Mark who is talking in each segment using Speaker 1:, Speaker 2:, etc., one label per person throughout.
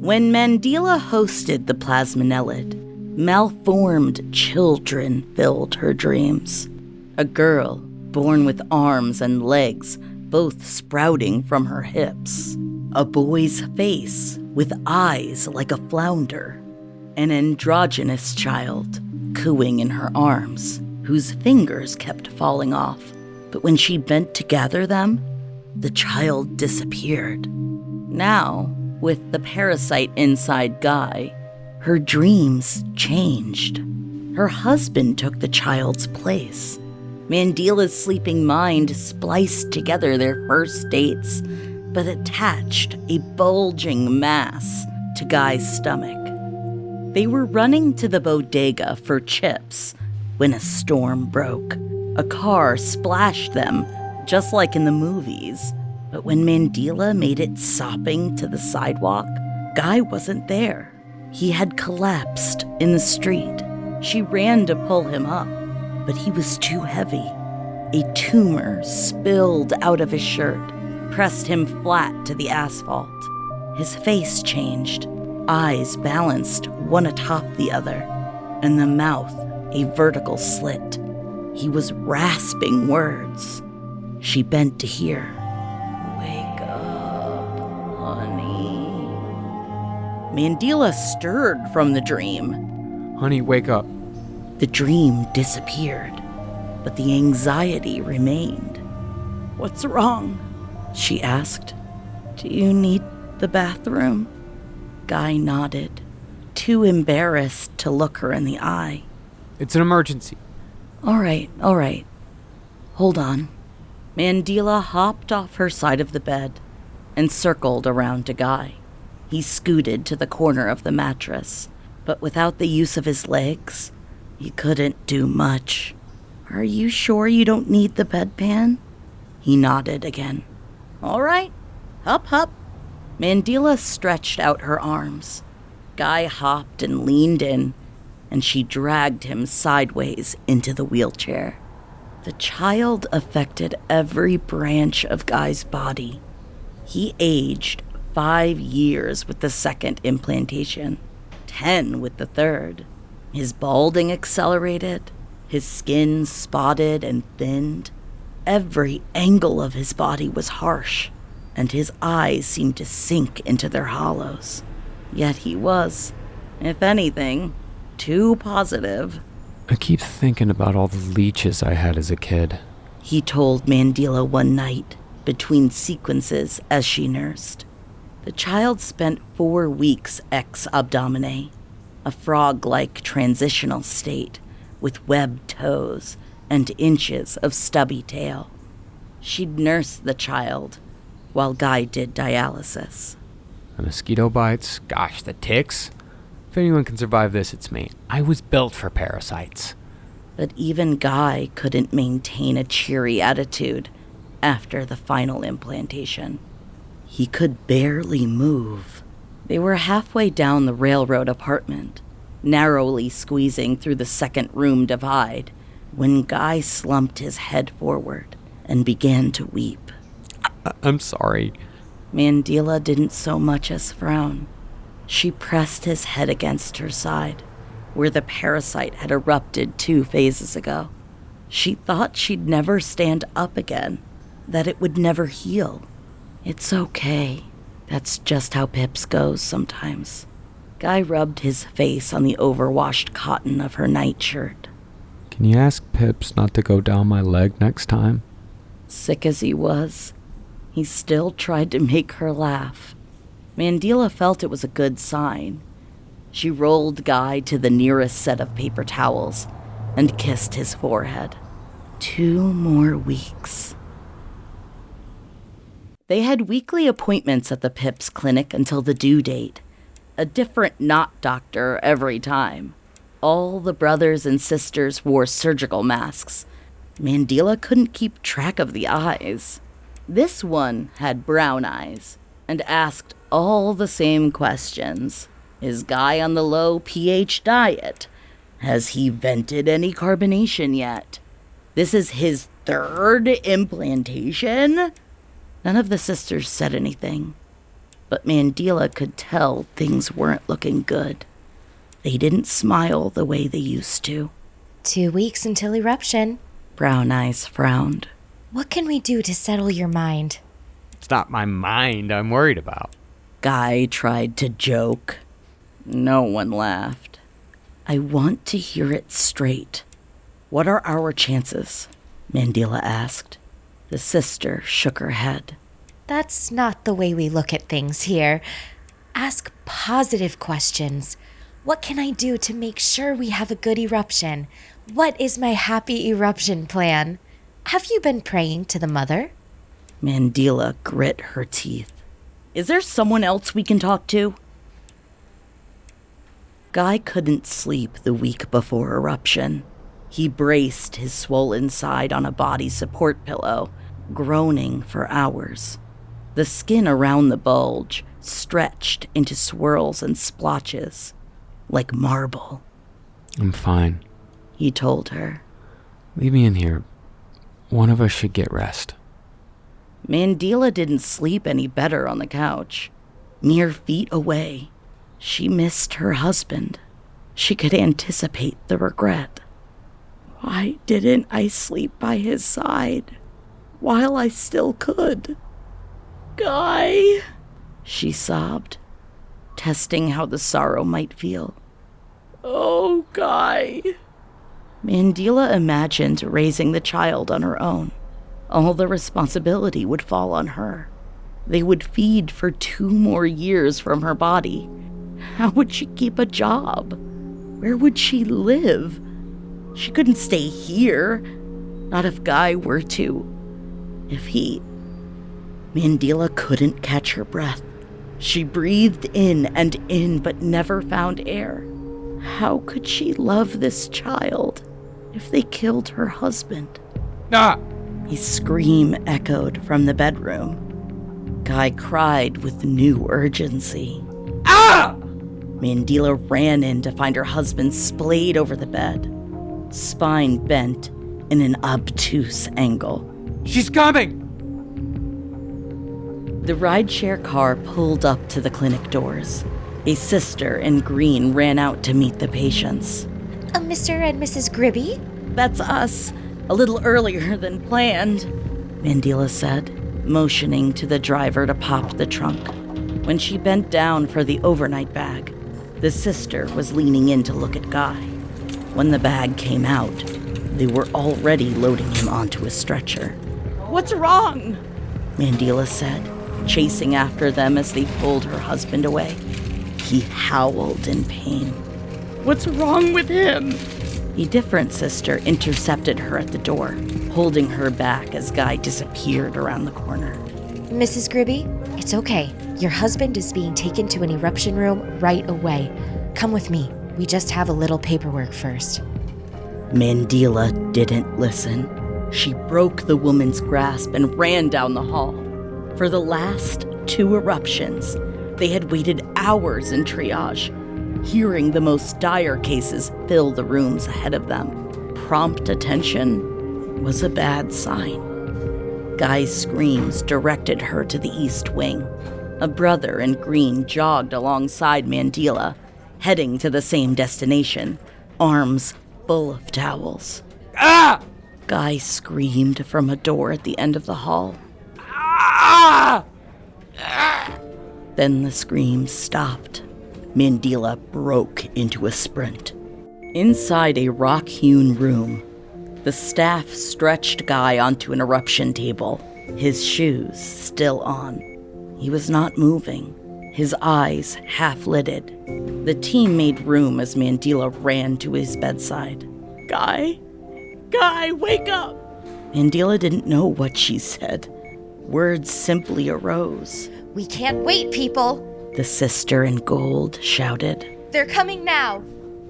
Speaker 1: When Mandela hosted the plasmonelid, malformed children filled her dreams. A girl born with arms and legs both sprouting from her hips. A boy's face with eyes like a flounder. An androgynous child cooing in her arms, whose fingers kept falling off. But when she bent to gather them, the child disappeared. Now, with the parasite inside Guy, her dreams changed. Her husband took the child's place. Mandela's sleeping mind spliced together their first dates, but attached a bulging mass to Guy's stomach. They were running to the bodega for chips when a storm broke. A car splashed them, just like in the movies. But when Mandela made it sopping to the sidewalk, Guy wasn't there. He had collapsed in the street. She ran to pull him up, but he was too heavy. A tumor spilled out of his shirt, pressed him flat to the asphalt. His face changed, eyes balanced one atop the other, and the mouth a vertical slit. He was rasping words. She bent to hear. "Wake up, honey." Mandela stirred from the dream.
Speaker 2: Honey, wake up.
Speaker 1: The dream disappeared, but the anxiety remained. "What's wrong?" she asked. "Do you need the bathroom?" Guy nodded, too embarrassed to look her in the eye.
Speaker 2: It's an emergency.
Speaker 1: All right. Hold on." Mandela hopped off her side of the bed and circled around to Guy. He scooted to the corner of the mattress, but without the use of his legs, he couldn't do much. "Are you sure you don't need the bedpan?" He nodded again. "All right, hup." Mandela stretched out her arms. Guy hopped and leaned in, and she dragged him sideways into the wheelchair. The child affected every branch of Guy's body. He aged 5 years with the second implantation, 10 with the third. His balding accelerated, his skin spotted and thinned. Every angle of his body was harsh, and his eyes seemed to sink into their hollows. Yet he was, if anything, too positive.
Speaker 2: I keep thinking about all the leeches I had as a kid,
Speaker 1: he told Mandela one night, between sequences as she nursed. The child spent 4 weeks ex abdomine, a frog-like transitional state with webbed toes and inches of stubby tail. She'd nurse the child while Guy did dialysis.
Speaker 2: The mosquito bites, gosh, the ticks. If anyone can survive this, it's me. I was built for parasites.
Speaker 1: But even Guy couldn't maintain a cheery attitude after the final implantation. He could barely move. They were halfway down the railroad apartment, narrowly squeezing through the second-room divide, when Guy slumped his head forward and began to weep.
Speaker 2: I'm sorry.
Speaker 1: Mandela didn't so much as frown. She pressed his head against her side, where the parasite had erupted 2 phases ago. She thought she'd never stand up again, that it would never heal. It's okay. That's just how Pips goes sometimes. Guy rubbed his face on the overwashed cotton of her nightshirt.
Speaker 2: Can you ask Pips not to go down my leg next time?
Speaker 1: Sick as he was, he still tried to make her laugh. Mandela felt it was a good sign. She rolled Guy to the nearest set of paper towels and kissed his forehead. 2 more weeks. They had weekly appointments at the Pips clinic until the due date. A different knot doctor every time. All the brothers and sisters wore surgical masks. Mandela couldn't keep track of the eyes. This one had brown eyes and asked all the same questions. Is Guy on the low pH diet? Has he vented any carbonation yet? This is his 3rd implantation? None of the sisters said anything. but Mandela could tell things weren't looking good. They didn't smile the way they used to.
Speaker 3: 2 weeks until eruption.
Speaker 1: Brown Eyes frowned.
Speaker 3: What can we do to settle your mind?
Speaker 2: It's not my mind I'm worried about.
Speaker 1: Guy tried to joke. No one laughed. I want to hear it straight. What are our chances? Mandela asked. The sister shook her head.
Speaker 3: That's not the way we look at things here. Ask positive questions. What can I do to make sure we have a good eruption? What is my happy eruption plan? Have you been praying to the mother?
Speaker 1: Mandela grit her teeth. Is there someone else we can talk to? Guy couldn't sleep the week before eruption. He braced his swollen side on a body support pillow, groaning for hours. The skin around the bulge stretched into swirls and splotches, like marble.
Speaker 2: I'm fine.
Speaker 1: He told her.
Speaker 2: Leave me in here. One of us should get rest.
Speaker 1: Mandela didn't sleep any better on the couch. Mere feet away, she missed her husband. She could anticipate the regret. Why didn't I sleep by his side while I still could? Guy, she sobbed, testing how the sorrow might feel. Oh, Guy. Mandela imagined raising the child on her own. All the responsibility would fall on her. They would feed for 2 more years from her body. How would she keep a job? Where would she live? She couldn't stay here. Not if Guy were to. If he... Mandela couldn't catch her breath. She breathed in, but never found air. How could she love this child if they killed her husband?
Speaker 2: Ah!
Speaker 1: A scream echoed from the bedroom. Guy cried with new urgency.
Speaker 2: Ah!
Speaker 1: Mandela ran in to find her husband splayed over the bed, spine bent in an obtuse angle.
Speaker 2: She's coming!
Speaker 1: The rideshare car pulled up to the clinic doors. A sister in green ran out to meet the patients.
Speaker 3: Mr. and Mrs. Gribby?
Speaker 1: That's us. A little earlier than planned, Mandela said, motioning to the driver to pop the trunk. When she bent down for the overnight bag, the sister was leaning in to look at Guy. When the bag came out, they were already loading him onto a stretcher. What's wrong? Mandela said, chasing after them as they pulled her husband away. He howled in pain. What's wrong with him? A different sister intercepted her at the door, holding her back as Guy disappeared around the corner.
Speaker 3: Mrs. Gribby, it's okay. Your husband is being taken to an eruption room right away. Come with me. We just have a little paperwork first.
Speaker 1: Mandela didn't listen. She broke the woman's grasp and ran down the hall. For the last 2 eruptions, they had waited hours in triage, hearing the most dire cases fill the rooms ahead of them. Prompt attention was a bad sign. Guy's screams directed her to the East Wing. A brother in green jogged alongside Mandela, heading to the same destination, arms full of towels.
Speaker 2: Ah!
Speaker 1: Guy screamed from a door at the end of the hall.
Speaker 2: Ah!
Speaker 1: Then the screams stopped. Mandela broke into a sprint. Inside a rock-hewn room, the staff stretched Guy onto an eruption table, his shoes still on. He was not moving, his eyes half-lidded. The team made room as Mandela ran to his bedside. Guy? Guy, wake up! Mandela didn't know what she said. Words simply arose.
Speaker 3: We can't wait, people!
Speaker 1: The sister in gold shouted.
Speaker 3: They're coming now!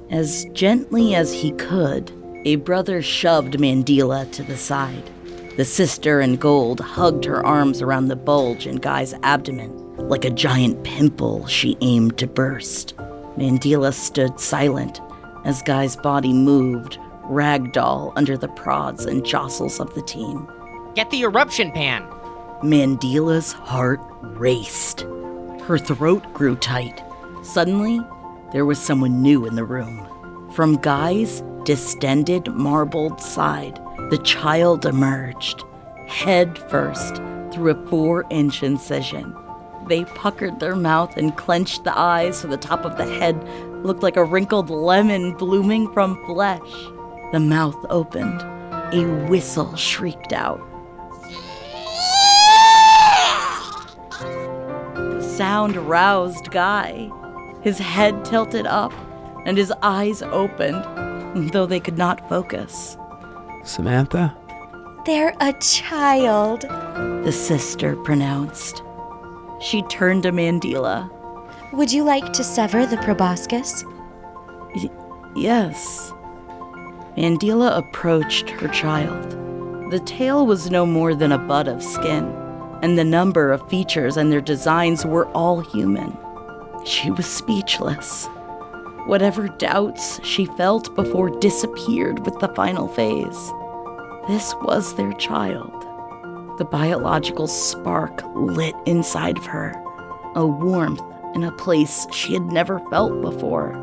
Speaker 1: As gently as he could, a brother shoved Mandela to the side. The sister in gold hugged her arms around the bulge in Guy's abdomen, like a giant pimple she aimed to burst. Mandela stood silent as Guy's body moved, ragdoll under the prods and jostles of the team.
Speaker 4: Get the eruption pan!
Speaker 1: Mandela's heart raced. Her throat grew tight. Suddenly, there was someone new in the room. From Guy's distended, marbled side, the child emerged, head first, through a 4-inch incision. They puckered their mouth and clenched the eyes so the top of the head looked like a wrinkled lemon blooming from flesh. The mouth opened. A whistle shrieked out. The sound roused Guy. His head tilted up, and his eyes opened, though they could not focus.
Speaker 2: Samantha?
Speaker 3: They're a child.
Speaker 1: The sister pronounced. She turned to Mandila.
Speaker 3: Would you like to sever the proboscis?
Speaker 1: Yes. Mandila approached her child. The tail was no more than a bud of skin, and the number of features and their designs were all human. She was speechless. Whatever doubts she felt before disappeared with the final phase. This was their child. The biological spark lit inside of her, a warmth in a place she had never felt before.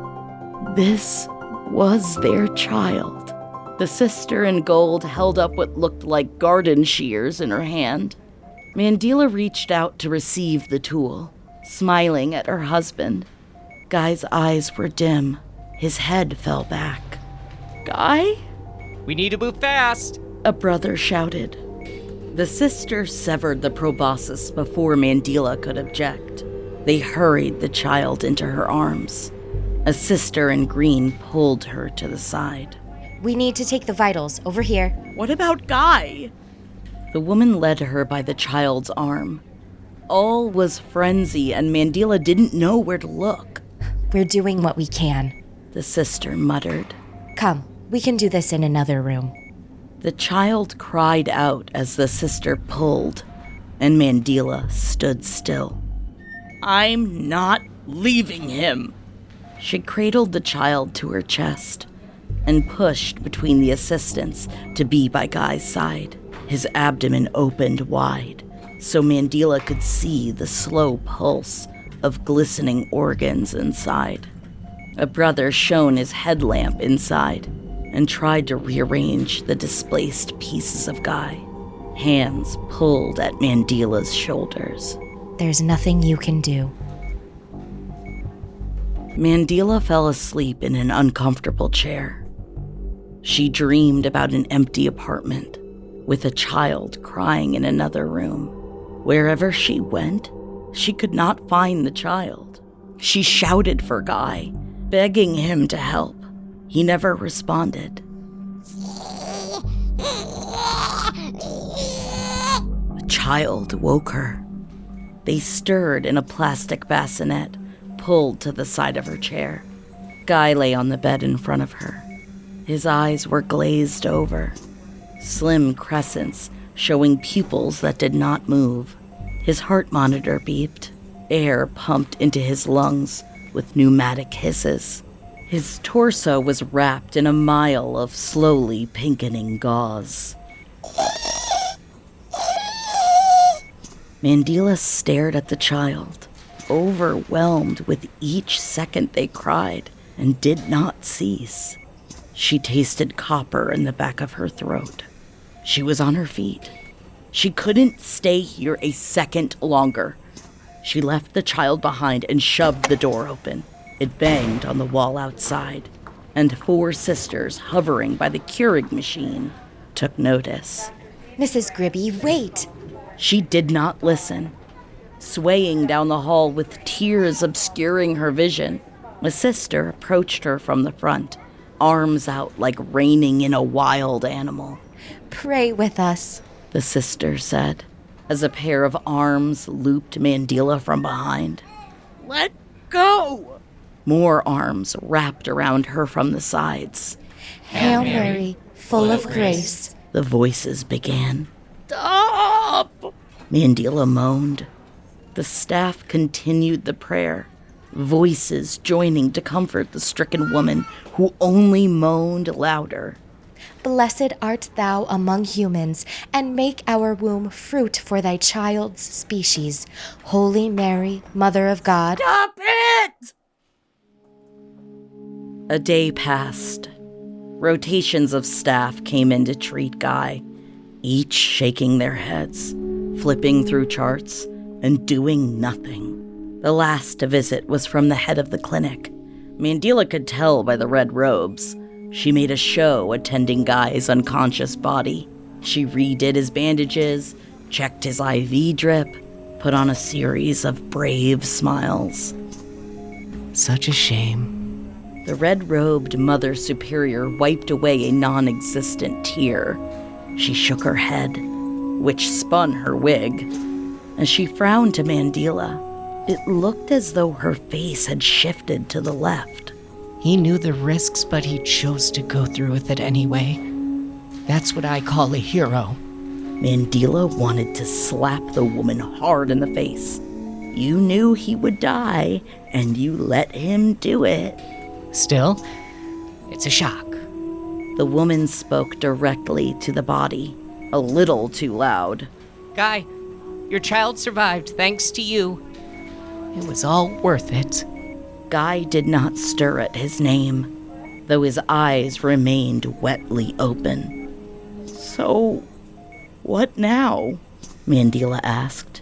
Speaker 1: This was their child. The sister in gold held up what looked like garden shears in her hand. Mandila reached out to receive the tool, smiling at her husband. Guy's eyes were dim. His head fell back. Guy?
Speaker 4: We need to move fast!
Speaker 1: A brother shouted. The sister severed the proboscis before Mandila could object. They hurried the child into her arms. A sister in green pulled her to the side.
Speaker 3: We need to take the vitals over here.
Speaker 1: What about Guy? The woman led her by the child's arm. All was frenzy, and Mandila didn't know where to look.
Speaker 3: We're doing what we can.
Speaker 1: The sister muttered.
Speaker 3: Come, we can do this in another room.
Speaker 1: The child cried out as the sister pulled, and Mandila stood still. I'm not leaving him. She cradled the child to her chest and pushed between the assistants to be by Guy's side. His abdomen opened wide, so Mandila could see the slow pulse of glistening organs inside. A brother shone his headlamp inside and tried to rearrange the displaced pieces of Guy. Hands pulled at Mandila's shoulders.
Speaker 3: There's nothing you can do.
Speaker 1: Mandila fell asleep in an uncomfortable chair. She dreamed about an empty apartment with a child crying in another room. Wherever she went, she could not find the child. She shouted for Guy, begging him to help. He never responded. The child woke her. They stirred in a plastic bassinet, pulled to the side of her chair. Guy lay on the bed in front of her. His eyes were glazed over, slim crescents showing pupils that did not move. His heart monitor beeped. Air pumped into his lungs with pneumatic hisses. His torso was wrapped in a mile of slowly pinkening gauze. Mandila stared at the child, overwhelmed with each second they cried, and did not cease. She tasted copper in the back of her throat. She was on her feet. She couldn't stay here a second longer. She left the child behind and shoved the door open. It banged on the wall outside, and 4 sisters hovering by the Keurig machine took notice.
Speaker 3: Mrs. Gribby, wait!
Speaker 1: She did not listen. Swaying down the hall with tears obscuring her vision, a sister approached her from the front, arms out like reining in a wild animal.
Speaker 3: Pray with us,
Speaker 1: the sister said, as a pair of arms looped Mandila from behind. Let go! More arms wrapped around her from the sides.
Speaker 3: Hail Mary, full of grace,
Speaker 1: the voices began. Stop! Mandila moaned. The staff continued the prayer, voices joining to comfort the stricken woman who only moaned louder.
Speaker 3: Blessed art thou among humans, and make our womb fruit for thy child's species. Holy Mary, Mother of God.
Speaker 1: Stop it! A day passed. Rotations of staff came in to treat Guy, each shaking their heads, flipping through charts, and doing nothing. The last to visit was from the head of the clinic. Mandela could tell by the red robes. She made a show attending Guy's unconscious body. She redid his bandages, checked his IV drip, put on a series of brave smiles.
Speaker 5: Such a shame.
Speaker 1: The red-robed Mother Superior wiped away a non-existent tear. She shook her head, which spun her wig. As she frowned to Mandela, it looked as though her face had shifted to the left.
Speaker 5: He knew the risks, but he chose to go through with it anyway. That's what I call a hero.
Speaker 1: Mandela wanted to slap the woman hard in the face. You knew he would die, and you let him do it.
Speaker 5: Still, it's a shock.
Speaker 1: The woman spoke directly to the body, a little too loud.
Speaker 5: Guy, your child survived thanks to you. It was all worth it.
Speaker 1: Guy did not stir at his name, though his eyes remained wetly open. So, what now? Mandela asked.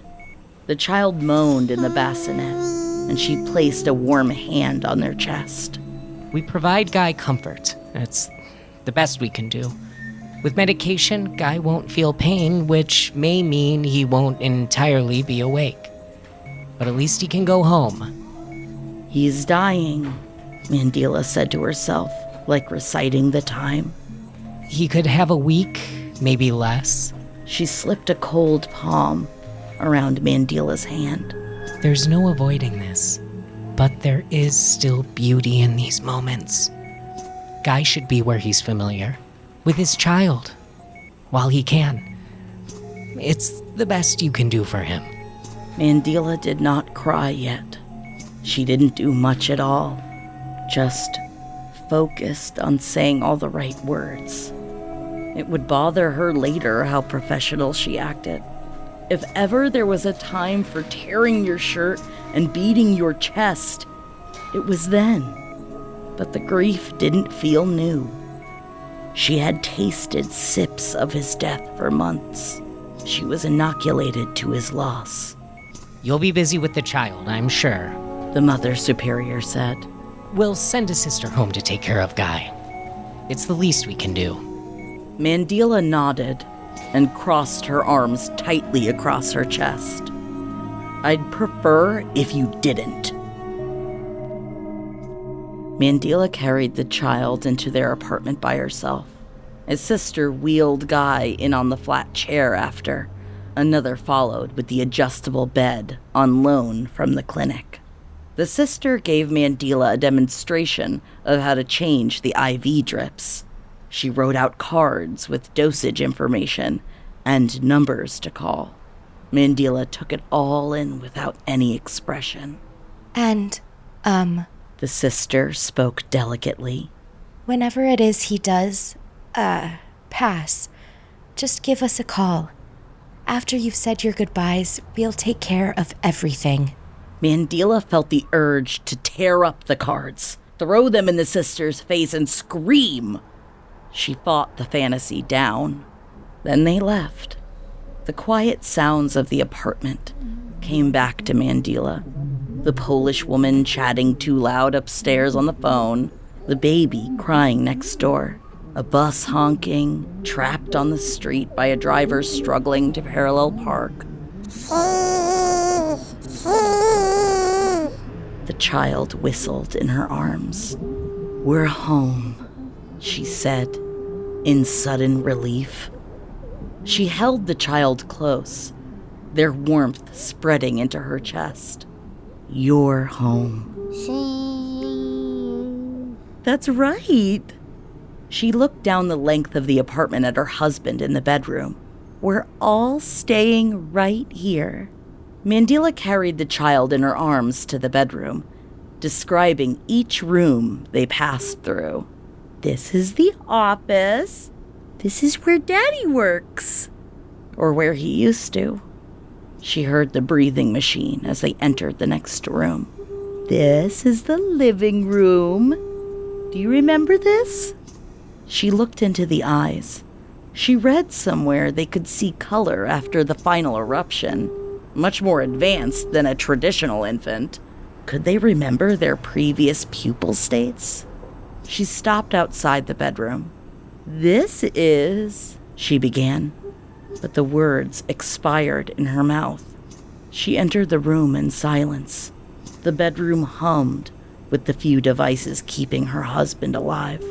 Speaker 1: The child moaned in the bassinet, and she placed a warm hand on their chest.
Speaker 5: We provide Guy comfort. It's the best we can do. With medication, Guy won't feel pain, which may mean he won't entirely be awake. But at least he can go home.
Speaker 1: He's dying, Mandela said to herself, like reciting the time.
Speaker 5: He could have a week, maybe less.
Speaker 1: She slipped a cold palm around Mandela's hand.
Speaker 5: There's no avoiding this, but there is still beauty in these moments. Guy should be where he's familiar, with his child, while he can. It's the best you can do for him.
Speaker 1: Mandela did not cry yet. She didn't do much at all, just focused on saying all the right words. It would bother her later how professional she acted. If ever there was a time for tearing your shirt and beating your chest, it was then. But the grief didn't feel new. She had tasted sips of his death for months. She was inoculated to his loss.
Speaker 5: You'll be busy with the child, I'm sure.
Speaker 1: The Mother Superior said.
Speaker 5: We'll send a sister home to take care of Guy. It's the least we can do.
Speaker 1: Mandela nodded and crossed her arms tightly across her chest. I'd prefer if you didn't. Mandela carried the child into their apartment by herself. His sister wheeled Guy in on the flat chair after. Another followed with the adjustable bed on loan from the clinic. The sister gave Mandela a demonstration of how to change the IV drips. She wrote out cards with dosage information and numbers to call. Mandela took it all in without any expression.
Speaker 3: And,
Speaker 1: The sister spoke delicately.
Speaker 3: whenever it is he does, pass, just give us a call. After you've said your goodbyes, we'll take care of everything.
Speaker 1: Mandela felt the urge to tear up the cards, throw them in the sister's face, and scream. She fought the fantasy down. Then they left. The quiet sounds of the apartment came back to Mandela. The Polish woman chatting too loud upstairs on the phone, the baby crying next door, a bus honking, trapped on the street by a driver struggling to parallel park. The child whistled in her arms. We're home, she said, in sudden relief. She held the child close, their warmth spreading into her chest. You're home. That's right. She looked down the length of the apartment at her husband in the bedroom. We're all staying right here. Mandela carried the child in her arms to the bedroom, describing each room they passed through. This is the office. This is where Daddy works. Or where he used to. She heard the breathing machine as they entered the next room. This is the living room. Do you remember this? She looked into the eyes. She read somewhere they could see color after the final eruption, much more advanced than a traditional infant. Could they remember their previous pupil states? She stopped outside the bedroom. This is... she began, but the words expired in her mouth. She entered the room in silence. The bedroom hummed with the few devices keeping her husband alive.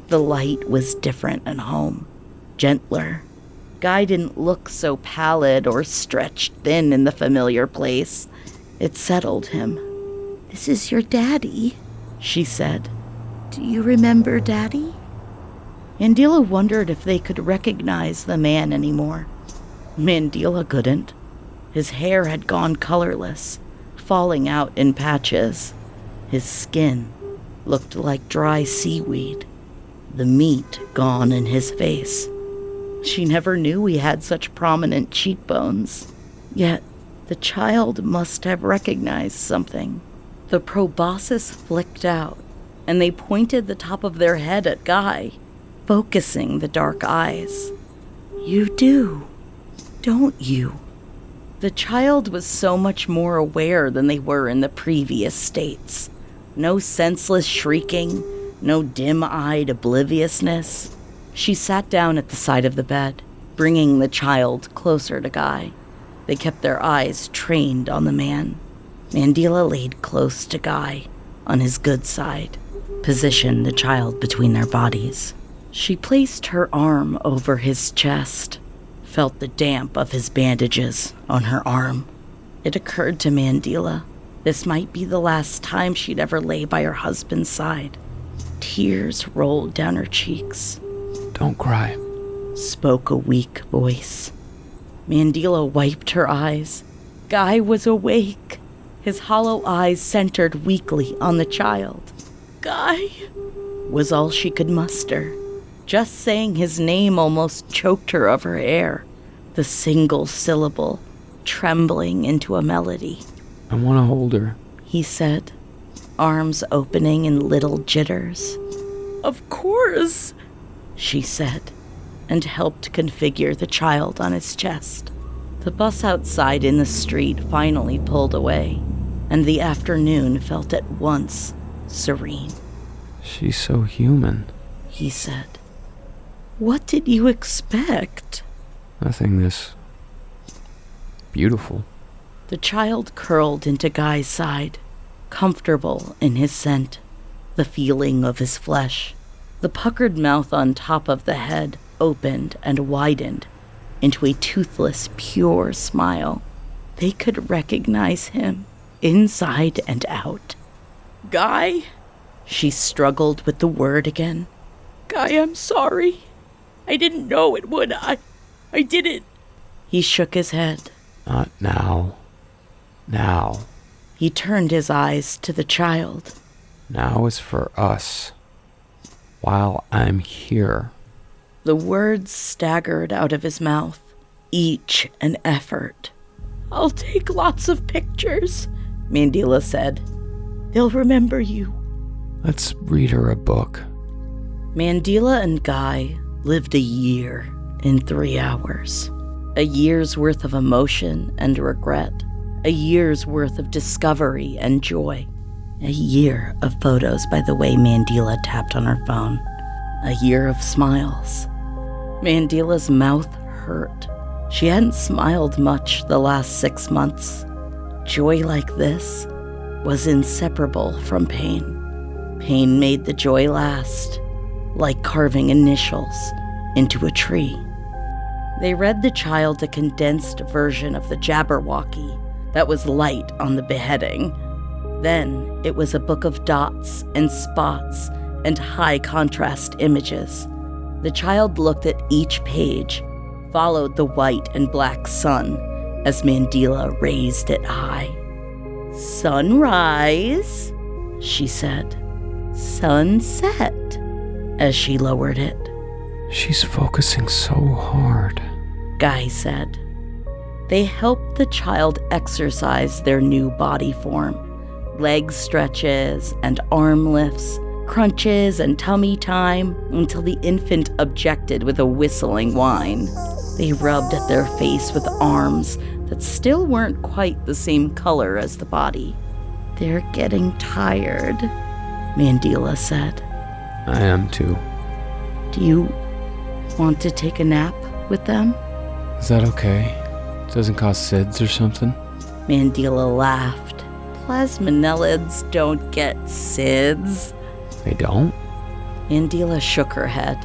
Speaker 1: The light was different at home, gentler. Guy didn't look so pallid or stretched thin in the familiar place. It settled him. This is your daddy, she said. Do you remember Daddy? Mandela wondered if they could recognize the man anymore. Mandela couldn't. His hair had gone colorless, falling out in patches. His skin looked like dry seaweed, the meat gone in his face. She never knew he had such prominent cheekbones. Yet, the child must have recognized something. The proboscis flicked out, and they pointed the top of their head at Guy, focusing the dark eyes. You do, don't you? The child was so much more aware than they were in the previous states. No senseless shrieking, no dim-eyed obliviousness. She sat down at the side of the bed, bringing the child closer to Guy. They kept their eyes trained on the man. Mandela laid close to Guy, on his good side, positioned the child between their bodies. She placed her arm over his chest, felt the damp of his bandages on her arm. It occurred to Mandela this might be the last time she'd ever lay by her husband's side. Tears rolled down her cheeks.
Speaker 2: Don't cry,
Speaker 1: spoke a weak voice. Mandela wiped her eyes. Guy was awake, his hollow eyes centered weakly on the child. Guy, was all she could muster. Just saying his name almost choked her of her air, the single syllable trembling into a melody.
Speaker 2: I want to hold her,
Speaker 1: he said, arms opening in little jitters. Of course, she said, and helped configure the child on his chest. The bus outside in the street finally pulled away, and the afternoon felt at once serene.
Speaker 2: She's so human,
Speaker 1: he said. What did you expect?
Speaker 2: Nothing this beautiful.
Speaker 1: The child curled into Guy's side, comfortable in his scent, the feeling of his flesh. The puckered mouth on top of the head opened and widened into a toothless, pure smile. They could recognize him, inside and out. Guy? She struggled with the word again. Guy, I'm sorry. I didn't know it would. I didn't. He shook his head.
Speaker 2: Not now. Now.
Speaker 1: He turned his eyes to the child.
Speaker 2: Now is for us. While I'm here.
Speaker 1: The words staggered out of his mouth, each an effort. I'll take lots of pictures, Mandela said. They'll remember you.
Speaker 2: Let's read her a book.
Speaker 1: Mandela and Guy lived a year in 3 hours. A year's worth of emotion and regret. A year's worth of discovery and joy. A year of photos by the way Mandela tapped on her phone. A year of smiles. Mandela's mouth hurt. She hadn't smiled much the last 6 months. Joy like this was inseparable from pain. Pain made the joy last, like carving initials into a tree. They read the child a condensed version of the Jabberwocky that was light on the beheading. Then it was a book of dots and spots and high contrast images. The child looked at each page, followed the white and black sun as Mandela raised it high. Sunrise, she said. Sunset, as she lowered it.
Speaker 2: She's focusing so hard.
Speaker 1: Guy said. They helped the child exercise their new body form. Leg stretches and arm lifts, crunches and tummy time, until the infant objected with a whistling whine. They rubbed at their face with arms that still weren't quite the same color as the body. They're getting tired, Mandela said.
Speaker 2: I am too.
Speaker 1: Do you want to take a nap with them?
Speaker 2: Is that okay? Doesn't cause SIDS or something?
Speaker 1: Mandela laughed. Plasmonelids don't get SIDS.
Speaker 2: They don't?
Speaker 1: Mandela shook her head.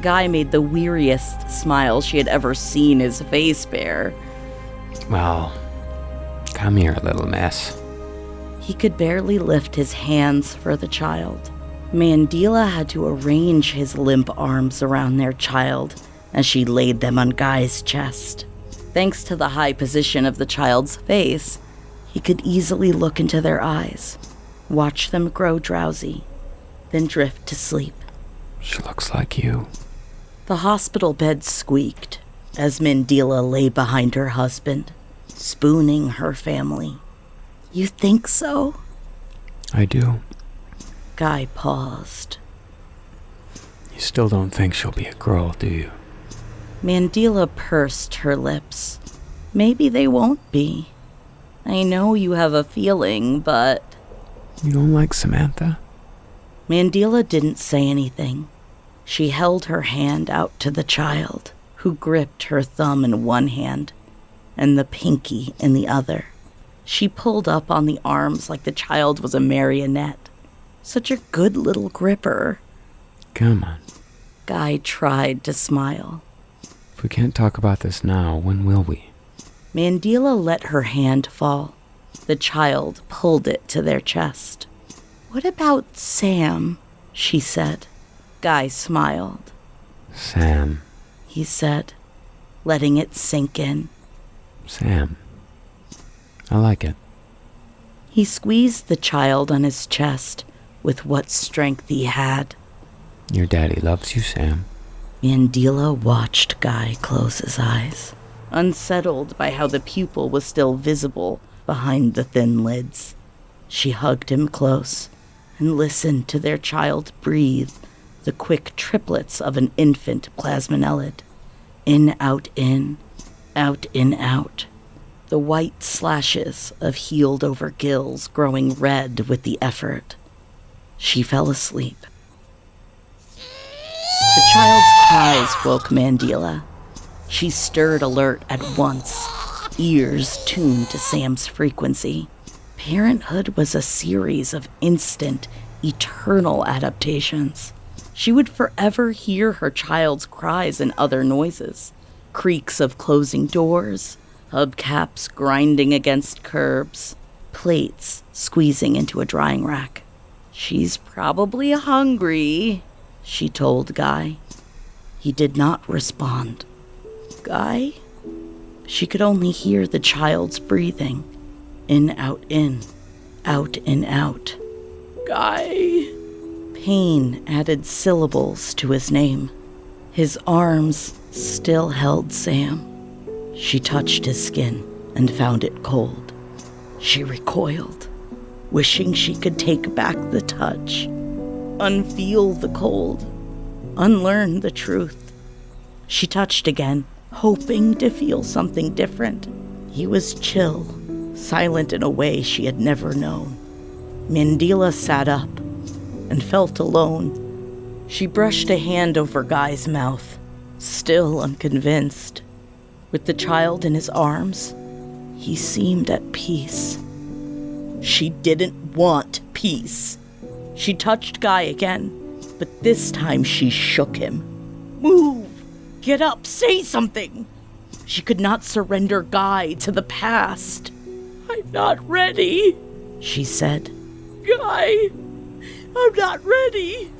Speaker 1: Guy made the weariest smile she had ever seen his face bear.
Speaker 2: Well, come here, little miss.
Speaker 1: He could barely lift his hands for the child. Mandela had to arrange his limp arms around their child as she laid them on Guy's chest. Thanks to the high position of the child's face, he could easily look into their eyes, watch them grow drowsy, then drift to sleep.
Speaker 2: She looks like you.
Speaker 1: The hospital bed squeaked as Mandela lay behind her husband, spooning her family. You think so?
Speaker 2: I do.
Speaker 1: Guy paused.
Speaker 2: You still don't think she'll be a girl, do you?
Speaker 1: Mandela pursed her lips. Maybe they won't be. I know you have a feeling, but...
Speaker 2: You don't like Samantha?
Speaker 1: Mandela didn't say anything. She held her hand out to the child, who gripped her thumb in one hand and the pinky in the other. She pulled up on the arms like the child was a marionette. Such a good little gripper.
Speaker 2: Come on.
Speaker 1: Guy tried to smile.
Speaker 2: If we can't talk about this now, when will we?
Speaker 1: Mandela let her hand fall. The child pulled it to their chest. What about Sam? She said. Guy smiled.
Speaker 2: Sam.
Speaker 1: He said, letting it sink in.
Speaker 2: Sam. I like it.
Speaker 1: He squeezed the child on his chest with what strength he had.
Speaker 2: Your daddy loves you, Sam.
Speaker 1: Mandela watched Guy close his eyes, unsettled by how the pupil was still visible behind the thin lids. She hugged him close and listened to their child breathe the quick triplets of an infant plasmonelid. In, out, in, out, in, out. The white slashes of healed-over gills growing red with the effort. She fell asleep. The child's cries woke Mandela. She stirred alert at once, ears tuned to Sam's frequency. Parenthood was a series of instant, eternal adaptations. She would forever hear her child's cries and other noises. Creaks of closing doors, hubcaps grinding against curbs, plates squeezing into a drying rack. She's probably hungry, she told Guy. He did not respond. Guy? She could only hear the child's breathing. In, out, in. Out, in, out. Guy. Pain added syllables to his name. His arms still held Sam. She touched his skin and found it cold. She recoiled, wishing she could take back the touch, unfeel the cold, unlearn the truth. She touched again, hoping to feel something different. He was chill, silent in a way she had never known. Mandela sat up and felt alone. She brushed a hand over Guy's mouth, still unconvinced. With the child in his arms, he seemed at peace. She didn't want peace. She touched Guy again, but this time she shook him. Move! Get up! Say something! She could not surrender Guy to the past. I'm not ready, she said. Guy, I'm not ready.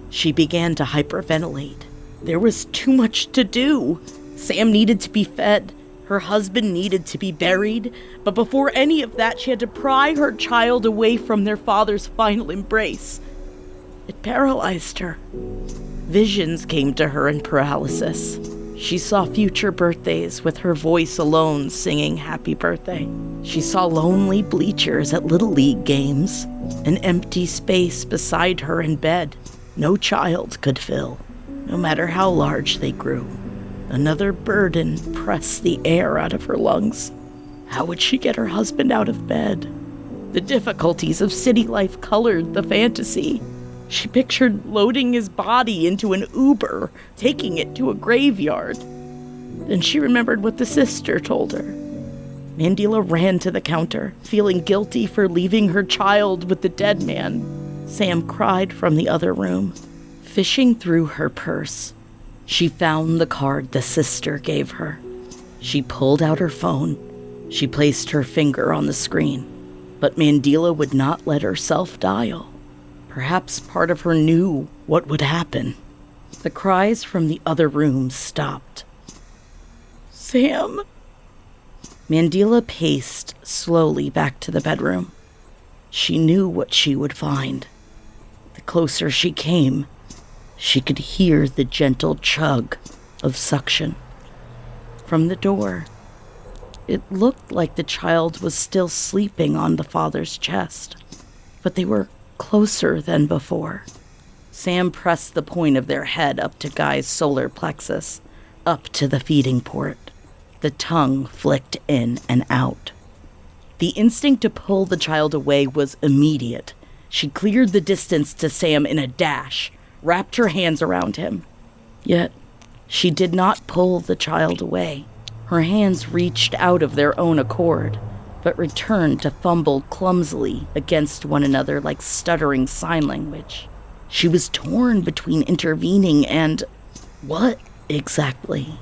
Speaker 1: She began to hyperventilate. There was too much to do. Sam needed to be fed. Her husband needed to be buried. But before any of that, she had to pry her child away from their father's final embrace. It paralyzed her. Visions came to her in paralysis. She saw future birthdays with her voice alone singing happy birthday. She saw lonely bleachers at Little League games, an empty space beside her in bed no child could fill, no matter how large they grew. Another burden pressed the air out of her lungs. How would she get her husband out of bed? The difficulties of city life colored the fantasy. She pictured loading his body into an Uber, taking it to a graveyard. Then she remembered what the sister told her. Mandela ran to the counter, feeling guilty for leaving her child with the dead man. Sam cried from the other room. Fishing through her purse, she found the card the sister gave her. She pulled out her phone. She placed her finger on the screen. But Mandela would not let herself dial. Perhaps part of her knew what would happen. The cries from the other room stopped. Sam! Mandela paced slowly back to the bedroom. She knew what she would find. The closer she came, she could hear the gentle chug of suction. From the door, it looked like the child was still sleeping on the father's chest, but they were closer than before. Sam pressed the point of their head up to Guy's solar plexus, up to the feeding port. The tongue flicked in and out. The instinct to pull the child away was immediate. She cleared the distance to Sam in a dash, wrapped her hands around him. Yet, she did not pull the child away. Her hands reached out of their own accord, but returned to fumble clumsily against one another like stuttering sign language. She was torn between intervening and what exactly?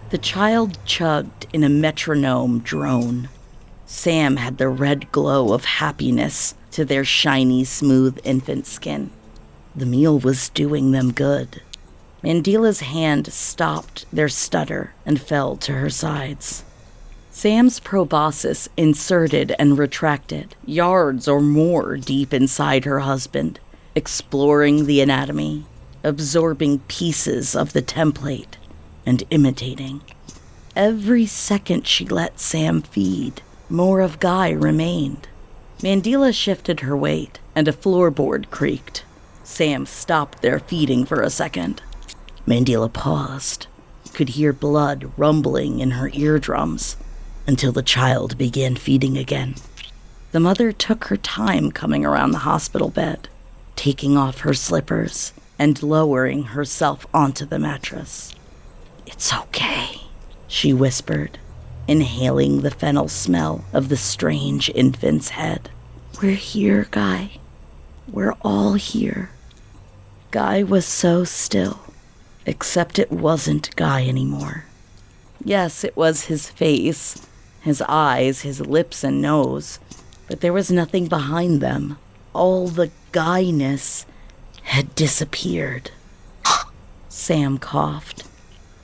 Speaker 1: The child chugged in a metronome drone. Sam had the red glow of happiness to their shiny, smooth infant skin. The meal was doing them good. Mandela's hand stopped their stutter and fell to her sides. Sam's proboscis inserted and retracted, yards or more deep inside her husband, exploring the anatomy, absorbing pieces of the template, and imitating. Every second she let Sam feed, more of Guy remained. Mandela shifted her weight, and a floorboard creaked. Sam stopped their feeding for a second. Mandela paused, could hear blood rumbling in her eardrums, until the child began feeding again. The mother took her time coming around the hospital bed, taking off her slippers and lowering herself onto the mattress. "It's okay," she whispered, inhaling the fennel smell of the strange infant's head. "We're here, Guy. We're all here." Guy was so still, except it wasn't Guy anymore. Yes, it was his face, his eyes, his lips and nose, but there was nothing behind them. All the Guyness had disappeared. Sam coughed,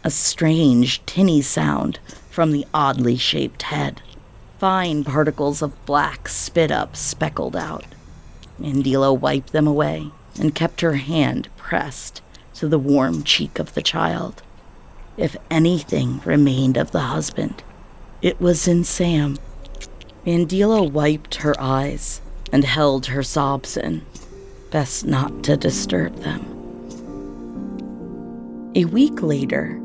Speaker 1: a strange, tinny sound from the oddly shaped head. Fine particles of black spit up speckled out. Mandela wiped them away and kept her hand pressed to the warm cheek of the child. If anything remained of the husband, it was in Sam. Mandela wiped her eyes and held her sobs in. Best not to disturb them. A week later,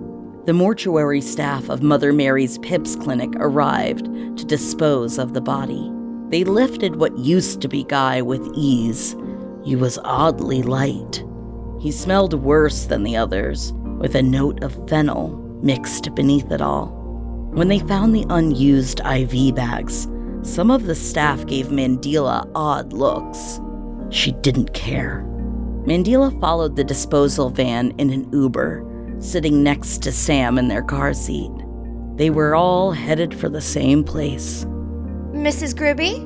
Speaker 1: the mortuary staff of Mother Mary's Pips Clinic arrived to dispose of the body. They lifted what used to be Guy with ease. He was oddly light. He smelled worse than the others, with a note of fennel mixed beneath it all. When they found the unused IV bags, some of the staff gave Mandela odd looks. She didn't care. Mandela followed the disposal van in an Uber, sitting next to Sam in their car seat. They were all headed for the same place.
Speaker 3: Mrs. Gribby?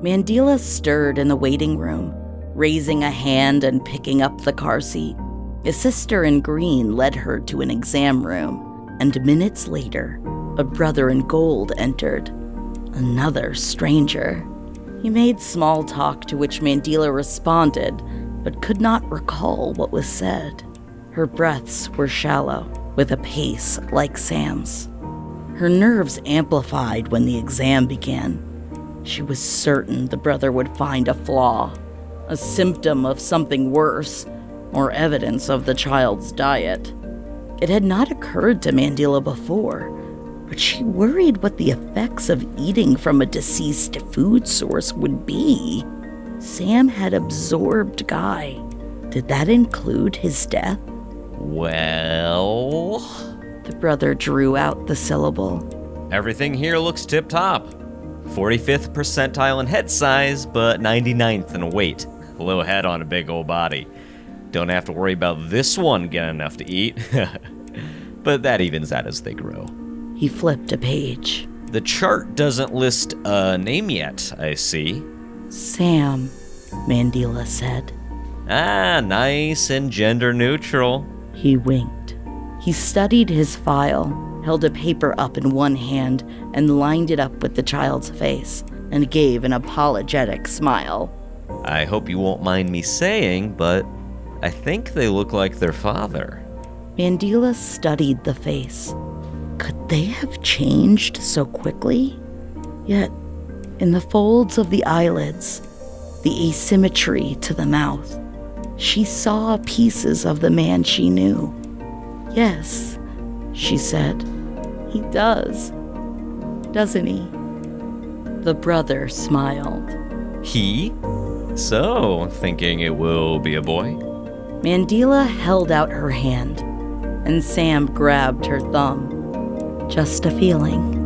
Speaker 1: Mandela stirred in the waiting room, raising a hand and picking up the car seat. A sister in green led her to an exam room, and minutes later, a brother in gold entered. Another stranger. He made small talk to which Mandela responded, but could not recall what was said. Her breaths were shallow, with a pace like Sam's. Her nerves amplified when the exam began. She was certain the brother would find a flaw, a symptom of something worse, or evidence of the child's diet. It had not occurred to Mandela before, but she worried what the effects of eating from a deceased food source would be. Sam had absorbed Guy. Did that include his death?
Speaker 6: Well,
Speaker 1: The brother drew out the syllable.
Speaker 6: everything here looks tip-top. 45th percentile in head size, but 99th in weight. A little head on a big old body. Don't have to worry about this one getting enough to eat. But that evens out as they grow.
Speaker 1: He flipped a page.
Speaker 6: The chart doesn't list a name yet, I see.
Speaker 1: Sam, Mandela said.
Speaker 6: Ah, nice and gender neutral.
Speaker 1: He winked. He studied his file, held a paper up in one hand, and lined it up with the child's face, and gave an apologetic smile.
Speaker 6: I hope you won't mind me saying, but I think they look like their father.
Speaker 1: Mandela studied the face. Could they have changed so quickly? Yet, in the folds of the eyelids, the asymmetry to the mouth, she saw pieces of the man she knew. Yes, she said, he does, doesn't he? The brother smiled.
Speaker 6: He? So, thinking it will be a boy?
Speaker 1: Mandela held out her hand, and Sam grabbed her thumb. Just a feeling.